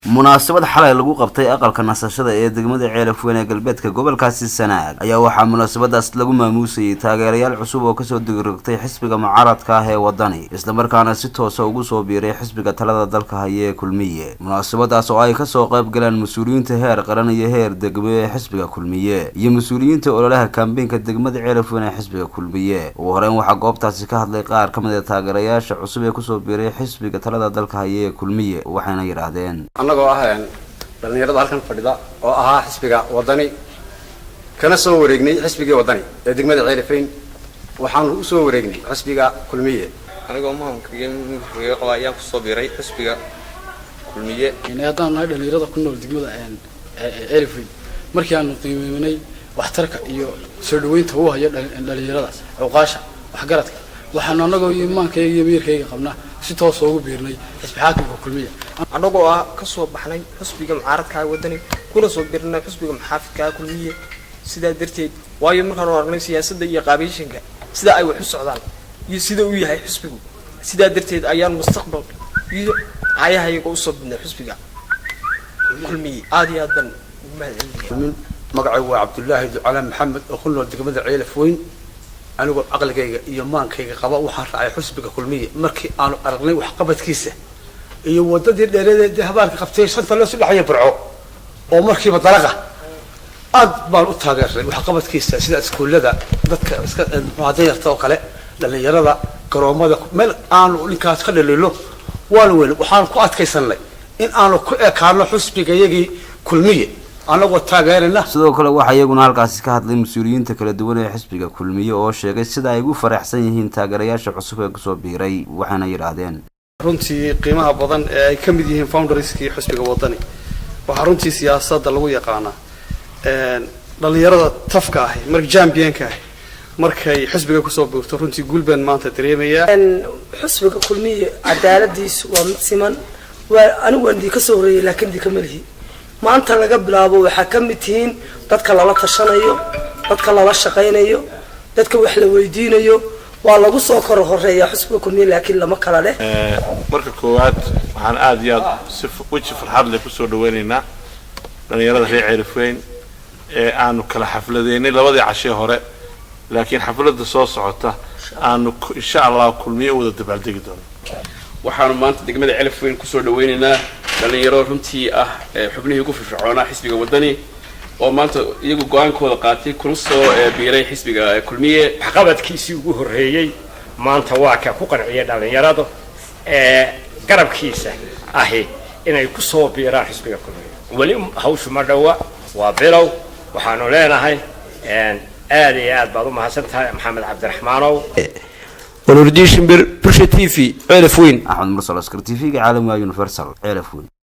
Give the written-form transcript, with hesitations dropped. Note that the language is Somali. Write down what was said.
munaasabad xalay lagu qabtay aqalka nasashada ee degmada Ceelafweyn ee galbeedka gobolkaasi Sanaag ayaa waxaa munaasabadaas lagu maamuusay taageerayaal cusub oo kasoo digirtay xisbiga mucaaradka ah ee wadani isla markaana si toos ah ugu soo biiray xisbiga talada dalka haya ee Kulmiye. Munaasabadaas oo ay ka soo qayb galeen mas'uuliyiinta heer qaran iyo heer degmo ee xisbiga Kulmiye iyo mas'uuliyiinta ololaha kaambeynka degmada Ceelafweyn ee xisbiga Kulmiye. Ugu horreyn waxaa goobtaasi ka hadlay qaar ka mid ah taageerayaasha cusub ee kusoo biiray xisbiga talada dalka haya ee Kulmiye waxayna yiraahdeen dhalinyarada halkan fadhida oo ahaa xisbiga wadani kana soo wareegnay xisbiga wadani ee degmada Ceelafweyn waxaan u soo wareegnay xisbiga Kulmiye aniga maamulkayga qabayaan ku soo biiray xisbiga Kulmiye inaan nahay dhalinyarada ku nool degmada Ceelafweyn markii aan qiimeynay waxtarka iyo soo dhaweynta uu hayo dhalinyaradaas uqaasha waxgaradka waxaan anagu iimaankayga iyo miirkayga qabnaa si toos ugu biirnay xisbi xaakimka Kulmiye anagoo ka soo baxnay xisbiga mucaaradka wadani kuna soo biirnay xisbiga maxaafidka Kulmiye sida darteed waayo markaan aragnay siyaasadda iyo qaabishinka sida ay wax u socdaan iyo sida uu yahay xisbigu sida darteed ayaan mustaqbal iyo ayahayaga u soo biirnay xisbiga Kulmiye aadiyaadan magacaygu waa Cabdullaahi Ducala Maxamed oo ku nool degmada Ceelafweyn anigu aqalkayga iyo maankayga qaba waxaan raacay xisbiga Kulmiye markii aanu aragnay wax qabadkiisa iyo wadadii dheereed ee habaarka qabtay shanta la soo dhaxay burco oo markiiba dalaqa aad baan u taageeray wax qabadkiisa sida iskuulada dadka iska muwaadiniinta oo kale dhalinyarada garoomada meel aanu ninkaas ka dhaleelo waxaan ku adkaysanay in aanu ku ekaano xisbigayagii Kulmiye anagoo taageerina. sidoo kale waxa iyaguna halkaas ka hadlay mas'uuliyiinta kala duwan ee xisbiga Kulmiye oo sheegay sida ay ugu faraxsan yihiin taageerayaasha cusub ee kusoo biiray waxaana yiraahdeen runtii qiimaha badan ee ay ka mid yihiin founderskii xisbiga wadani waxa runtii siyaasadda lagu yaqaan dhalinyarada tafka ah markay championka ah markay xisbiga ku soo biirto runtii gulban maanta dareemaya xisbiga Kulmiye cadaaladiisu waa mid siman waa anigu aan ka soo horeeyay laakiin dii kamalihi maanta laga bilaabo waxa ka mid yihiin dadka lala tashanayo dadka lala shaqeynayo dadka wax la weydiinayo waa lagu soo kor horeeyaa xisbiga Kulmiye laakiin lama kala leh marka koowaad waxaan aad iyo aad si wajhi farxad leh ku soo dhaweynaynaa dhalinyarada reer Ceelafweyn ee aanu kala xafladeynay labadii cashe hore laakiin xafladda soo socota aanu insha Allah Kulmiye wada dabaaldegi doono waxaanu maanta degmada Ceelafweyn ku soo dhaweynaynaa dhalinyaro runtii ah xubnihii ugu firfircoonaa xisbiga wadani oo maanta iyagu go'aankooda qaatay kuna soo biiray xisbiga Kulmiye qabadkiisii ugu horeeyay maanta waa ka ku qanciyay dhalinyarada garabkiisa ahi inay ku soo biiraan xisbiga Kulmiye wali hawshu ma dhawa waa bilow waxaanu leenahay aad iyo aad baad u mahadsantahay Maxamed Cabdiraxmaanow ونرديش برشة تيفي Ceelafweyn أحمد مرسل أسكر تيفي عالم Universal Ceelafweyn.